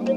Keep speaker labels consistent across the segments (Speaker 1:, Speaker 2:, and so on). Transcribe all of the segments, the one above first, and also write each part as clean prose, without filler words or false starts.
Speaker 1: Hey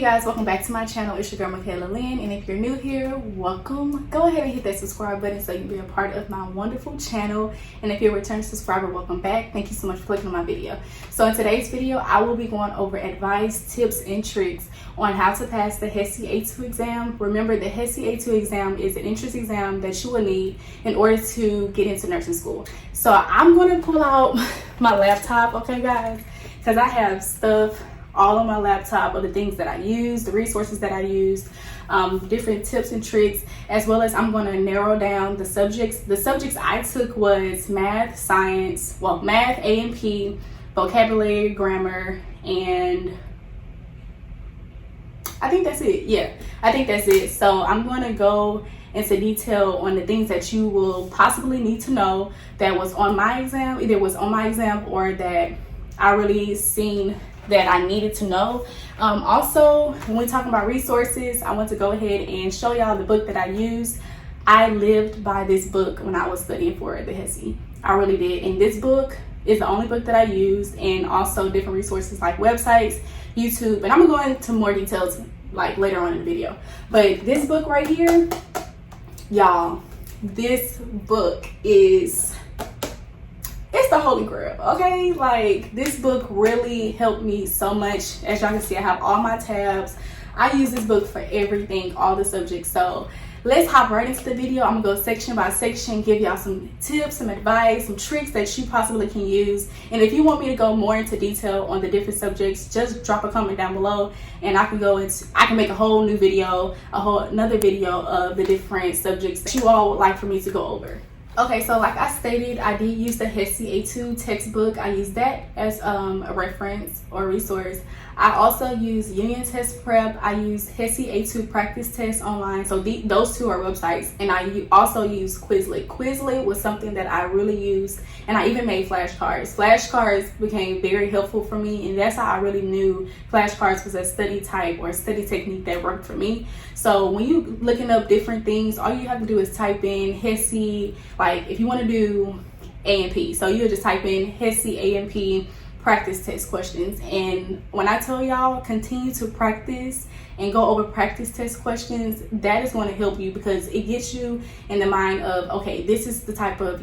Speaker 1: guys, welcome back to my channel. It's your girl Michaela Lynn, and if you're new here, welcome. Go ahead and hit that subscribe button so you can be a part of my wonderful channel. And if you're a return subscriber, welcome back. Thank you so much for clicking on my video. So in today's video, I will be going over advice, tips, and tricks on how to pass the HESI A2 exam. Remember, the HESI A2 exam is an entrance exam that you will need in order to get into nursing school. So I'm going to pull out my laptop, okay guys, because I have stuff all on my laptop of the things that I use, the resources that I used, different tips and tricks, as well as I'm going to narrow down the subjects. The subjects I took was math, science, well, math, A&P, vocabulary, grammar, and I think that's it. Yeah, I think that's it. So I'm going to go into detail on the things that you will possibly need to know that was on my exam, either was on my exam or that I really seen that I needed to know. Also, when we're talking about resources, I want to go ahead and show y'all the book that I used. I lived by this book when I was studying for the HESI. I really did. And this book is the only book that I used, and also different resources like websites, YouTube, and I'm gonna go into more details like later on in the video. But this book right here, y'all, this book is, it's the holy grail, okay? Like, this book really helped me so much. As y'all can see, I have all my tabs. I use this book for everything, all the subjects. So let's hop right into the video. I'm gonna go section by section, give y'all some tips, some advice, some tricks that you possibly can use. And if you want me to go more into detail on the different subjects, just drop a comment down below and I can make a whole new video, another video of the different subjects that you all would like for me to go over. Okay, so like I stated, I did use the HESI A2 textbook. I used that as a reference or resource. I also use Union Test Prep. I used HESI A2 practice test online. So those two are websites. And I also use Quizlet. Quizlet was something that I really used, and I even made flashcards. Flashcards became very helpful for me, and that's how I really knew flashcards was a study type or a study technique that worked for me. So when you looking up different things, all you have to do is type in HESI, like if you want to do A&P. So you'll just type in HESI A&P practice test questions. And when I tell y'all, continue to practice and go over practice test questions, that is going to help you because it gets you in the mind of, okay, this is the type of,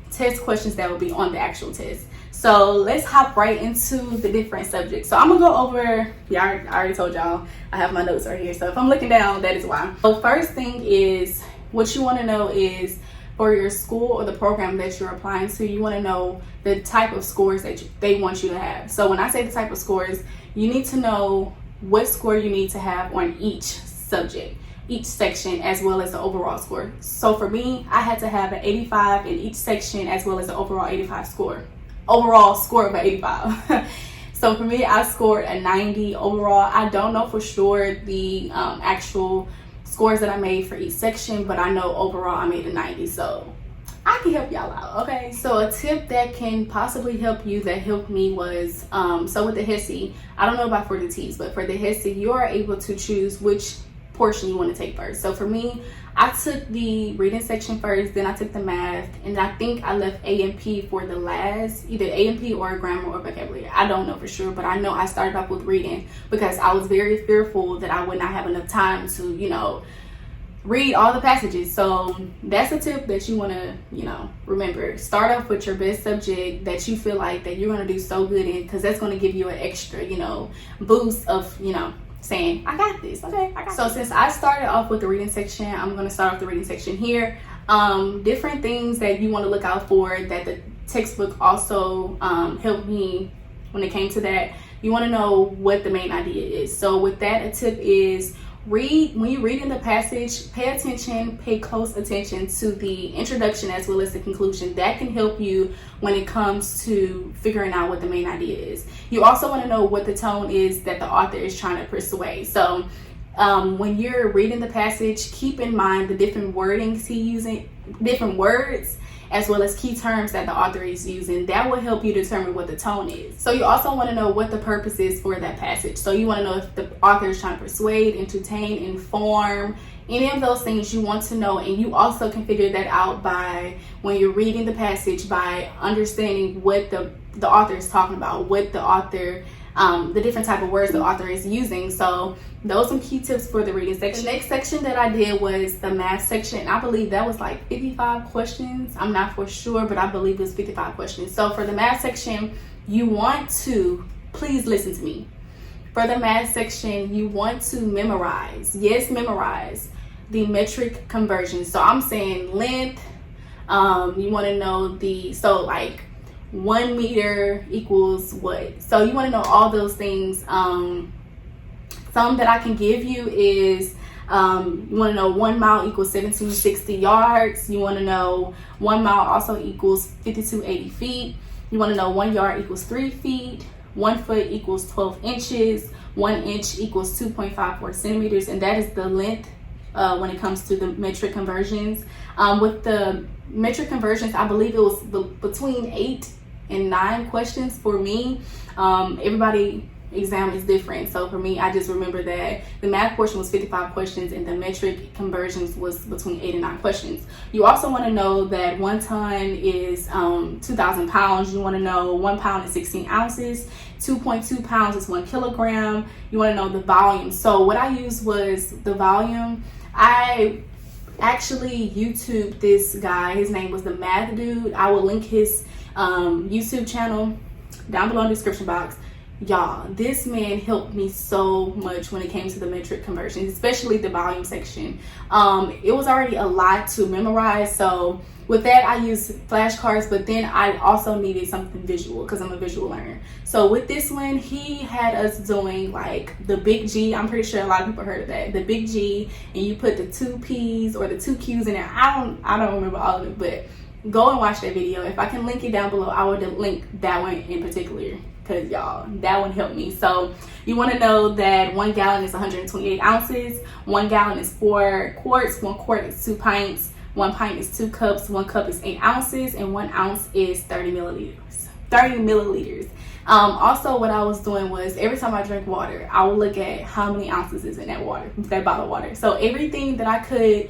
Speaker 1: test questions that will be on the actual test. So let's hop right into the different subjects. So I'm gonna go over, I already told y'all I have my notes right here. So if I'm looking down, that is why. So first thing is, what you want to know is, for your school or the program that you're applying to, you want to know the type of scores that they want you to have. So when I say the type of scores, you need to know what score you need to have on each subject, each section, as well as the overall score. So for me, I had to have an 85 in each section as well as the overall 85 score. Overall score of an 85. So for me, I scored a 90 overall. I don't know for sure the actual scores that I made for each section, but I know overall I made a 90. So I can help y'all out, okay? So a tip that can possibly help you, that helped me, was so with the HESI, I don't know about for the T's, but for the HESI, you are able to choose which portion you want to take first. So for me, I took the reading section first, then I took the math, and I think I left A&P for the last, either A&P or grammar or vocabulary. I don't know for sure, but I know I started off with reading because I was very fearful that I would not have enough time to, read all the passages. So that's a tip that you want to, remember. Start off with your best subject that you feel like that you're going to do so good in, because that's going to give you an extra, boost of, saying, I got this, okay, I got So since I started off with the reading section, I'm going to start off the reading section here. Different things that you want to look out for that the textbook also helped me when it came to that. You want to know what the main idea is. So with that, a tip is, when you're reading the passage, pay close attention to the introduction as well as the conclusion. That can help you when it comes to figuring out what the main idea is. You also want to know what the tone is that the author is trying to persuade. So when you're reading the passage, keep in mind the different wordings he's using, different words as well as key terms that the author is using. That will help you determine what the tone is. So you also want to know what the purpose is for that passage. So you want to know if the author is trying to persuade, entertain, inform, Any of those things you want to know, and you also can figure that out by when you're reading the passage, by understanding what the author is talking about, what the author, the different type of words the author is using. So those are some key tips for the reading section. The next section that I did was the math section. I believe that was like 55 questions. I'm not for sure, but I believe it was 55 questions. So for the math section, you want to, please listen to me. For the math section, you want to memorize, memorize the metric conversion. So I'm saying length, you want to know so like 1 meter equals what? So you want to know all those things. Some that I can give you is, you want to know 1 mile equals 1760 yards. You want to know 1 mile also equals 5280 feet. You want to know 1 yard equals 3 feet. 1 foot equals 12 inches. 1 inch equals 2.54 centimeters. And that is the length when it comes to the metric conversions. With the metric conversions, I believe it was between 8 and 9 questions for me. Everybody exam is different. So for me, I just remember that the math portion was 55 questions and the metric conversions was between 8 and 9 questions. You also want to know that 1 ton is 2,000 pounds. You want to know 1 pound is 16 ounces. 2.2 pounds is 1 kilogram. You want to know the volume. So what I used was the volume. I actually YouTubed this guy. His name was the Math Dude. I will link his YouTube channel down below in the description box. Y'all, this man helped me so much when it came to the metric conversions, especially the volume section. It was already a lot to memorize, so with that I used flashcards, but then I also needed something visual because I'm a visual learner. So with this one, he had us doing like the big G. I'm pretty sure a lot of people heard of that, the big G, and you put the 2 P's or the 2 Q's in there. I don't remember all of it, but go and watch that video. If I can link it down below, I would link that one in particular, because y'all, that one helped me. So you want to know that 1 gallon is 128 ounces, 1 gallon is 4 quarts, 1 quart is 2 pints, 1 pint is 2 cups, 1 cup is 8 ounces, and 1 ounce is 30 milliliters. Also, what I was doing was every time I drink water, I would look at how many ounces is in that water, that bottle of water. So everything that I could,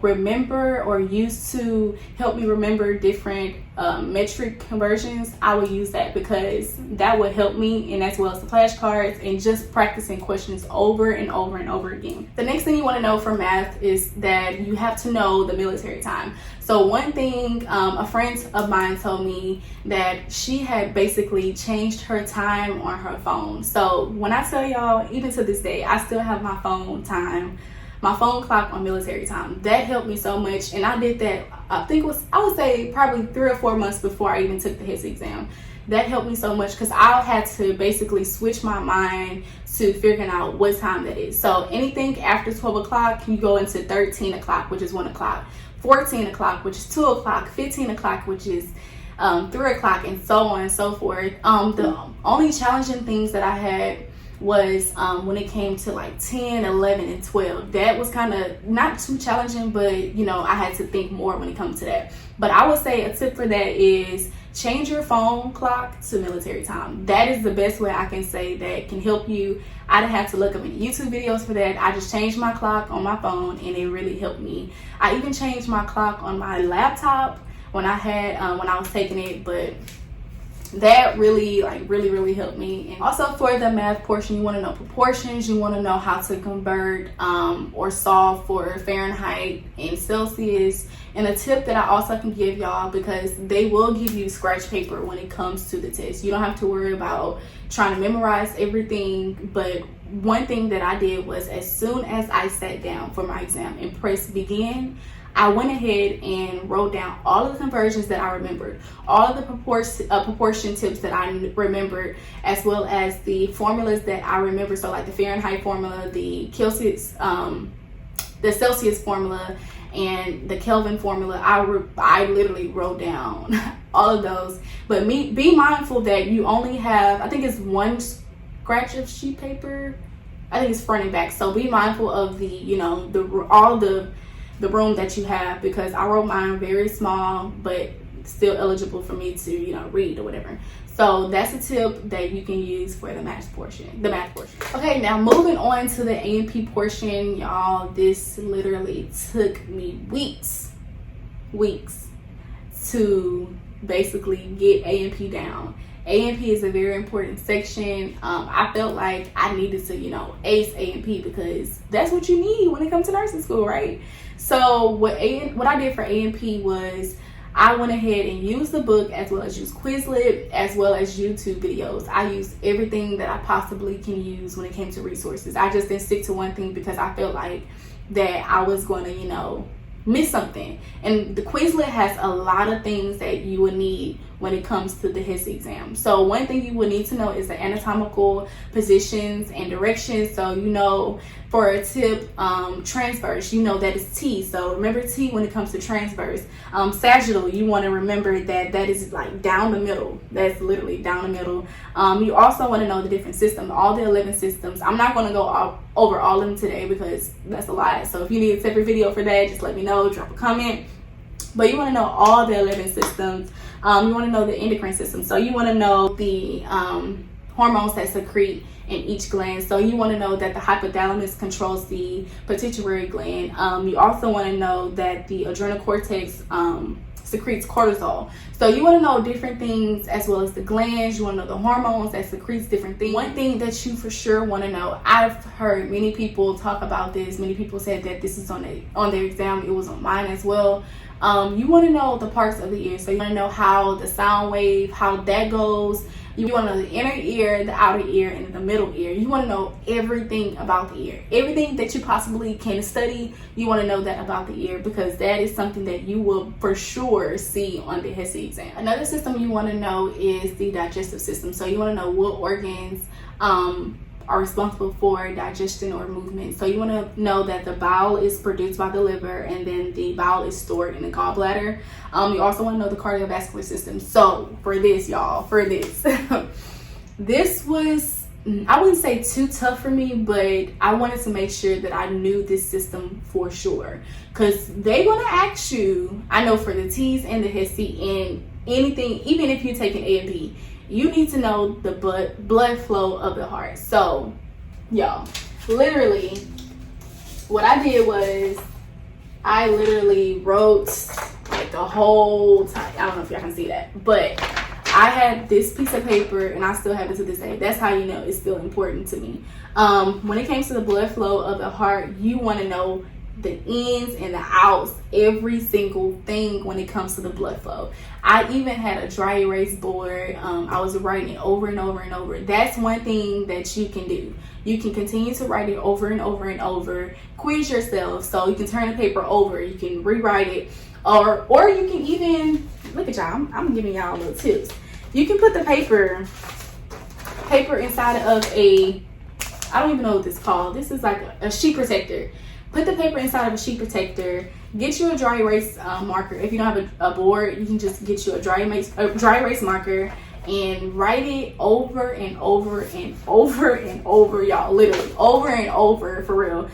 Speaker 1: remember or use to help me remember different metric conversions, I would use that because that would help me, and as well as the flashcards and just practicing questions over and over and over again. The next thing you want to know for math is that you have to know the military time. So one thing, a friend of mine told me that she had basically changed her time on her phone. So when I tell y'all, even to this day, I still have my phone clock on military time. That helped me so much, and I did that, I would say probably 3 or 4 months before I even took the HESI exam. That helped me so much because I had to basically switch my mind to figuring out what time that is. So anything after 12 o'clock, you go into 13 o'clock, which is 1 o'clock, 14 o'clock, which is 2 o'clock, 15 o'clock, which is 3 o'clock, and so on and so forth. The only challenging things that I had was when it came to like 10, 11, and 12. That was kind of not too challenging, but I had to think more when it comes to that. But I would say a tip for that is change your phone clock to military time. That is the best way I can say that can help you. I didn't have to look up any YouTube videos for that. I just changed my clock on my phone, and it really helped me. I even changed my clock on my laptop when I was taking it, but that really helped me. And also for the math portion, you want to know proportions. You want to know how to convert or solve for Fahrenheit and Celsius. And a tip that I also can give y'all, because they will give you scratch paper when it comes to the test. You don't have to worry about trying to memorize everything. But one thing that I did was, as soon as I sat down for my exam and pressed begin, I went ahead and wrote down all of the conversions that I remembered, all of the proportion tips that I remembered, as well as the formulas that I remember. So like the Fahrenheit formula, the Celsius formula, and the Kelvin formula. I literally wrote down all of those. But be mindful that you only have, I think it's 1 scratch of sheet paper. I think it's front and back. So be mindful of the room that you have, because I wrote mine very small, but still eligible for me to read or whatever. So that's a tip that you can use for the math portion. Okay, now moving on to the A&P portion, y'all. This literally took me weeks to basically get A&P down. A&P is a very important section. I felt like I needed to, ace A&P because that's what you need when it comes to nursing school, right? So what I did for A&P was I went ahead and used the book as well as used Quizlet as well as YouTube videos. I used everything that I possibly can use when it came to resources. I just didn't stick to one thing because I felt like that I was going to, miss something. And the Quizlet has a lot of things that you would need when it comes to the HESI exam. So one thing you would need to know is the anatomical positions and directions. So for a tip, transverse, that is T. So remember T when it comes to transverse. Sagittal, you want to remember that is like down the middle. That's literally down the middle. You also want to know the different systems, all the 11 systems. I'm not going to go over all of them today because that's a lot. So if you need a separate video for that, just let me know, drop a comment. But you want to know all the 11 systems. You want to know the endocrine system. So you want to know the hormones that secrete in each gland. So you want to know that the hypothalamus controls the pituitary gland. You also want to know that the adrenal cortex secretes cortisol. So you want to know different things as well as the glands. You want to know the hormones that secretes different things. One thing that you for sure want to know, I've heard many people talk about this. Many people said that this is on their exam. It was on mine as well. You want to know the parts of the ear. So you want to know how the sound wave, how that goes. You want to know the inner ear, the outer ear, and the middle ear. You want to know everything about the ear. Everything that you possibly can study, you want to know that about the ear because that is something that you will for sure see on the HESI exam. Another system you want to know is the digestive system. So you want to know what organs are responsible for digestion or movement. So you want to know that the bowel is produced by the liver and then the bowel is stored in the gallbladder. You also want to know the cardiovascular system. So for this, this was, I wouldn't say too tough for me, but I wanted to make sure that I knew this system for sure. Because they're going to ask you, I know for the T's and the HESI and anything, even if you take an A and B, you need to know the blood flow of the heart. So, y'all, literally, what I did was I literally wrote like the whole time. I don't know if y'all can see that, but I had this piece of paper and I still have it to this day. That's how you know it's still important to me. When it comes to the blood flow of the heart, you want to know the ins and the outs, every single thing when it comes to the blood flow. I even had a dry erase board. I was writing it over and over and over. That's one thing that you can do. You can continue to write it over and over and over. Quiz yourself. So you can turn the paper over. You can rewrite it. Or you can even, look at y'all, I'm giving y'all little tips. You can put the paper inside of I don't even know what this is called. This is like a sheet protector. Put the paper inside of a sheet protector. Get you a dry erase marker. If you don't have a board, you can just get you a dry erase marker and write it over and over and over and over, y'all. Literally over and over, for real.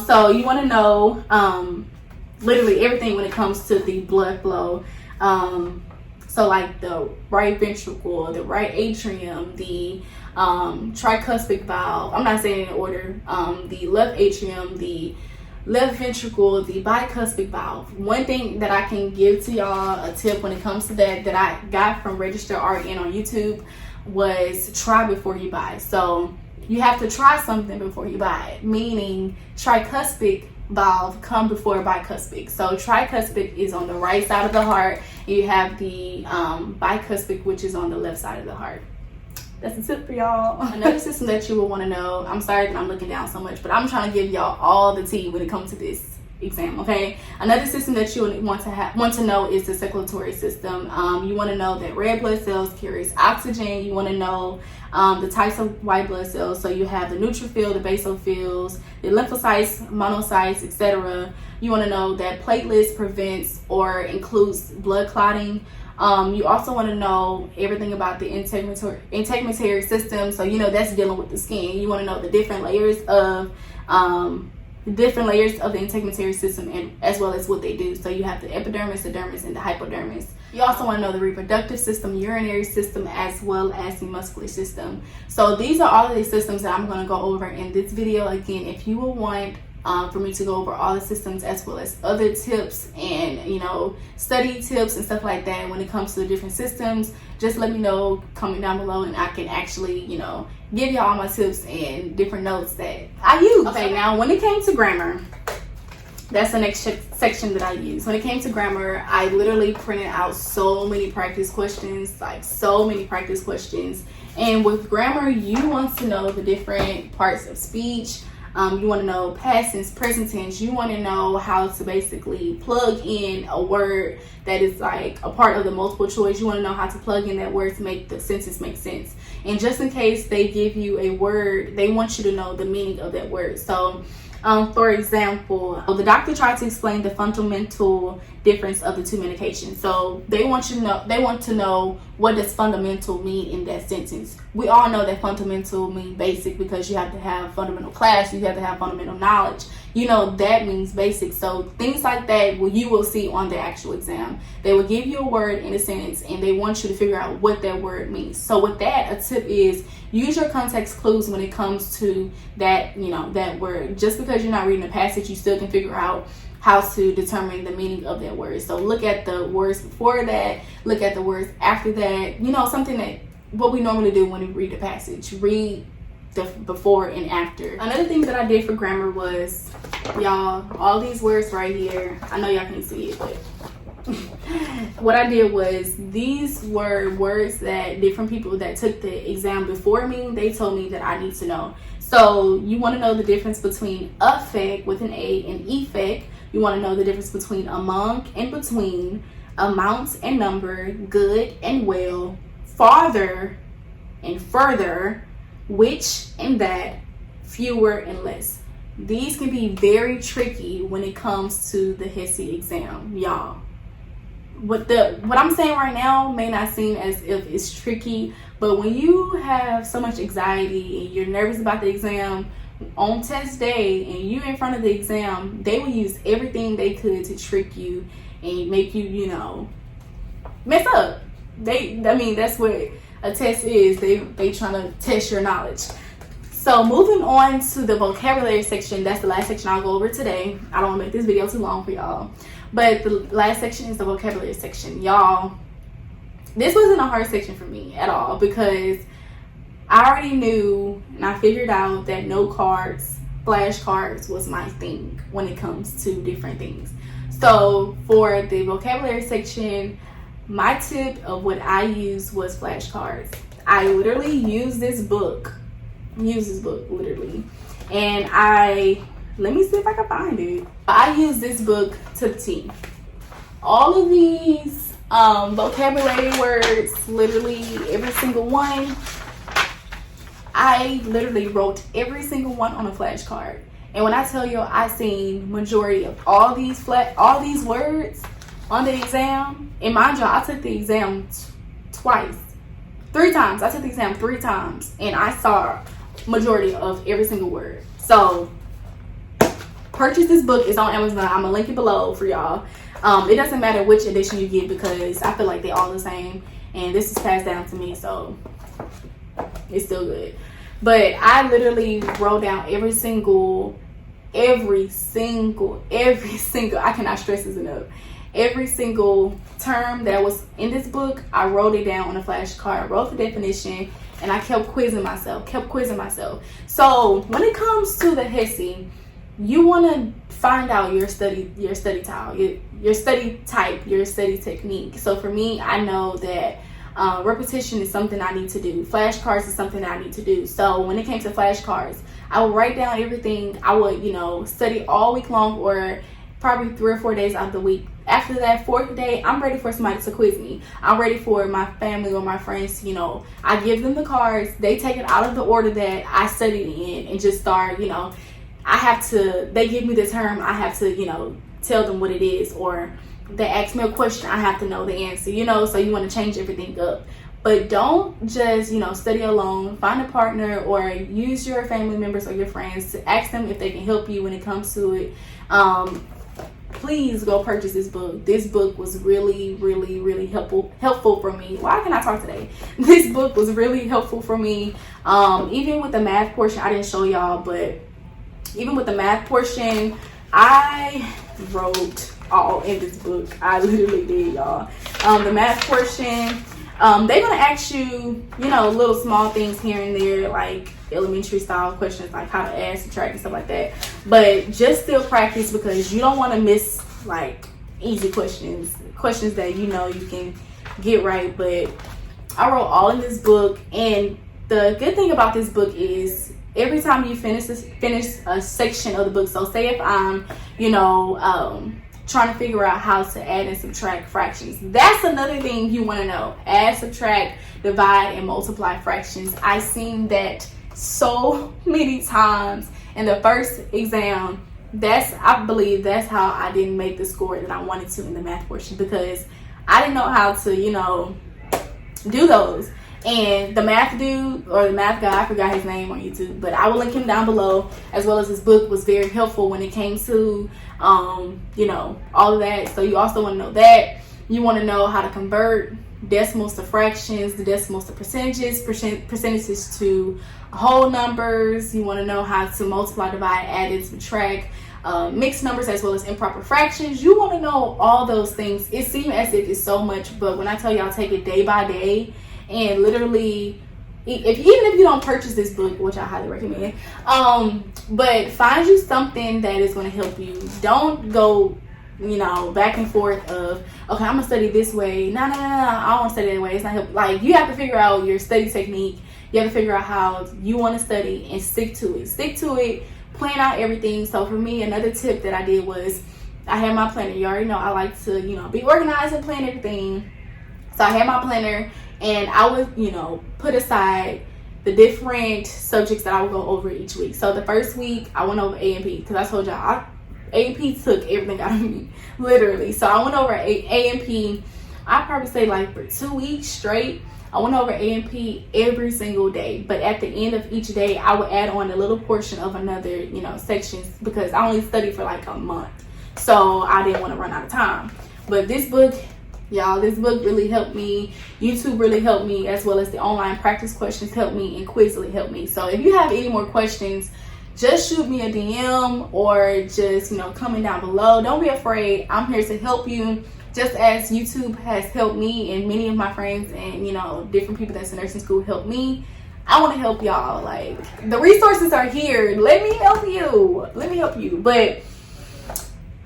Speaker 1: So you want to know literally everything when it comes to the blood flow. So like the right ventricle, the right atrium, the tricuspid valve. I'm not saying in order. The left atrium, the left ventricle, the bicuspid valve. One thing that I can give to y'all, a tip when it comes to that I got from Registered RN on YouTube, was try before you buy. So you have to try something before you buy it, meaning tricuspid valve come before bicuspid. So tricuspid is on the right side of the heart. You have the bicuspid, which is on the left side of the heart. That's a tip for y'all. Another system that you will want to know, I'm sorry that I'm looking down so much, but I'm trying to give y'all all the tea when it comes to this exam, okay? Another system that you want to know is the circulatory system. You want to know that red blood cells carries oxygen. You want to know the types of white blood cells. So you have the neutrophil, the basophils, the lymphocytes, monocytes, etc. You want to know that platelets prevents or includes blood clotting. You also want to know everything about the integumentary system. So that's dealing with the skin. You want to know the different layers of different layers of the integumentary system, and as well as what they do. So you have the epidermis, the dermis, and the hypodermis. You also want to know the reproductive system, urinary system, as well as the muscular system. So these are all of the systems that I'm going to go over in this video. Again, if you will want for me to go over all the systems as well as other tips and, you know, study tips and stuff like that when it comes to the different systems, just let me know, comment down below, and I can actually, you know, give you all my tips and different notes that I use. Okay, now when it came to grammar, that's the next section that I use. When it came to grammar, I literally printed out so many practice questions, like so many practice questions. And with grammar, you want to know the different parts of speech. You want to know past tense, present tense. You want to know how to basically plug in a word that is like a part of the multiple choice. You want to know how to plug in that word to make the sentence make sense. And just in case they give you a word, they want you to know the meaning of that word. So for example, the doctor tried to explain the fundamental difference of the two medications. So they want to know what does fundamental mean in that sentence. We all know that fundamental means basic because you have to have fundamental class, you have to have fundamental knowledge. You know, that means basic. So things like that, you will see on the actual exam. They will give you a word in a sentence and they want you to figure out what that word means. So with that, a tip is use your context clues when it comes to that, you know, that word. Just because you're not reading a passage, you still can figure out how to determine the meaning of that word. So look at the words before that, look at the words after that, you know, something that what we normally do when we read a passage. Read the before and after. Another thing that I did for grammar was, y'all, all these words right here, I know y'all can't see it, but what I did was, these were words that different people that took the exam before me, they told me that I need to know. So you want to know the difference between affect with an A and effect. You want to know the difference between among and between, amount and number, good and well, farther and further, which and that, fewer and less. These can be very tricky when it comes to the HESI exam, y'all. What I'm saying right now may not seem as if it's tricky, but when you have so much anxiety and you're nervous about the exam on test day and you're in front of the exam, they will use everything they could to trick you and make you, you know, mess up. I mean, that's what a test is. They trying to test your knowledge. So moving on to the vocabulary section, that's the last section I'll go over today. I don't want to make this video too long for y'all, but the last section is the vocabulary section. Y'all, this wasn't a hard section for me at all because I already knew and I figured out that note cards, flashcards was my thing when it comes to different things. So for the vocabulary section, my tip of what I used was flashcards. I literally used this book literally, and let me see if I can find it. I use this book to the T. All of these vocabulary words, literally every single one, I literally wrote every single one on a flashcard. And when I tell you I seen majority of all these words on the exam, and mind you, I took the exam three times. I took the exam 3 times, and I saw majority of every single word. So purchase this book. It's on Amazon. I'm gonna link it below for y'all. It doesn't matter which edition you get because I feel like they're all the same, and this is passed down to me, so it's still good. But I literally wrote down every single, I cannot stress this enough, every single term that was in this book. I wrote it down on a flashcard. I wrote the definition, and I kept quizzing myself. So when it comes to the HESI, you want to find out your study style, your study type, your study technique. So for me, I know that repetition is something I need to do. Flashcards is something that I need to do. So when it came to flashcards, I would write down everything. I would, you know, study all week long, or probably 3 or 4 days out of the week. After that 4th day, I'm ready for somebody to quiz me. I'm ready for my family or my friends, you know, I give them the cards, they take it out of the order that I studied in and just start, you know, they give me the term, I have to, you know, tell them what it is, or they ask me a question, I have to know the answer, you know. So you want to change everything up. But don't just, study alone. Find a partner or use your family members or your friends to ask them if they can help you when it comes to it. Please go purchase this book. This book was really, really, really helpful for me. Why can I talk today? This book was really helpful for me. Even with the math portion, I didn't show y'all, but even with the math portion, I wrote all in this book. I literally did, y'all. The math portion, they're gonna ask you, little small things here and there, like elementary style questions, like how to add, subtract, and stuff like that. But just still practice, because you don't want to miss like easy questions that you can get right. But I wrote all in this book, and the good thing about this book is every time you finish a section of the book. So say if I'm, trying to figure out how to add and subtract fractions. That's another thing you want to know. Add, subtract, divide, and multiply fractions. I've seen that so many times in the first exam. I believe that's how I didn't make the score that I wanted to in the math portion, because I didn't know how to, do those. And the math dude, or the math guy, I forgot his name on YouTube, but I will link him down below, as well as his book was very helpful when it came to, all of that. So you also want to know that. You want to know how to convert decimals to fractions, the decimals to percentages to whole numbers. You want to know how to multiply, divide, add, and subtract, mixed numbers, as well as improper fractions. You want to know all those things. It seems as if it's so much, but when I tell y'all, take it day by day. And literally, even if you don't purchase this book, which I highly recommend, but find you something that is going to help you. Don't go, back and forth of, okay, I'm going to study this way. No, I don't want to study that way. It's not help. Like, you have to figure out your study technique. You have to figure out how you want to study and stick to it. Stick to it. Plan out everything. So for me, another tip that I did was I had my planner. You already know I like to, be organized and plan everything. So I had my planner, and I would, put aside the different subjects that I would go over each week. So the first week, I went over A and P, because I told y'all, A and P took everything out of me, literally. So I went over A and P, I'd probably say like for 2 weeks straight. I went over A and P every single day. But at the end of each day, I would add on a little portion of another, sections, because I only studied for like a month. So I didn't want to run out of time. But this book, y'all, this book really helped me. YouTube really helped me, as well as the online practice questions helped me, and Quizlet helped me. So if you have any more questions, just shoot me a DM, or just, comment down below. Don't be afraid. I'm here to help you, just as YouTube has helped me, and many of my friends and, different people that's in nursing school helped me. I want to help y'all. Like, the resources are here. Let me help you. But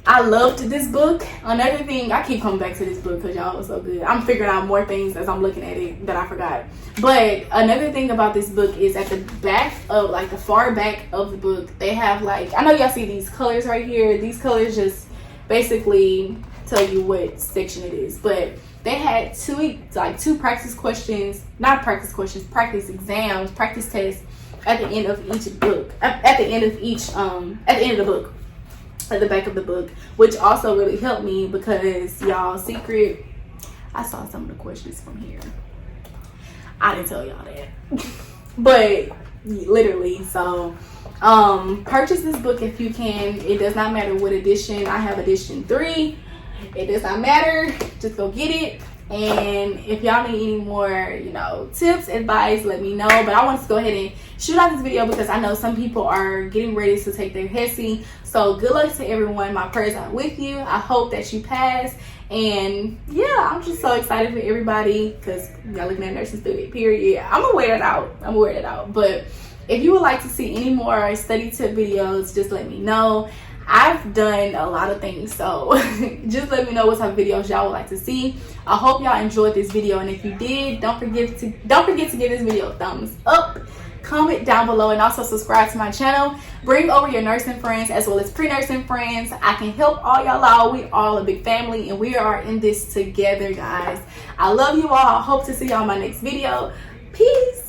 Speaker 1: I loved this book. Another thing, I keep coming back to this book because y'all was so good. I'm figuring out more things as I'm looking at it that I forgot. But another thing about this book is at the back of, like, the far back of the book, they have, like, I know y'all see these colors right here. These colors just basically tell you what section it is. But they had two practice questions, not practice questions, practice exams, practice tests at the end of each book. At the end of the book. At the back of the book, which also really helped me, because y'all, secret, I saw some of the questions from here. I didn't tell y'all that. But literally, so purchase this book if you can. It does not matter what edition. I have edition 3. It does not matter. Just go get it. And if y'all need any more, tips, advice, let me know. But I wanted to go ahead and shoot out this video because I know some people are getting ready to take their HESI. So good luck to everyone. My prayers are with you. I hope that you pass. And yeah, I'm just so excited for everybody, because y'all looking at nursing student, period. I'm gonna wear it out. But if you would like to see any more study tip videos, just let me know. I've done a lot of things, so just let me know what type of videos y'all would like to see. I hope y'all enjoyed this video, and if you did, don't forget to give this video a thumbs up, comment down below, and also subscribe to my channel. Bring over your nursing friends as well as pre-nursing friends. I can help all y'all out. We all a big family, and we are in this together, guys. I love you all. I hope to see y'all in my next video. Peace.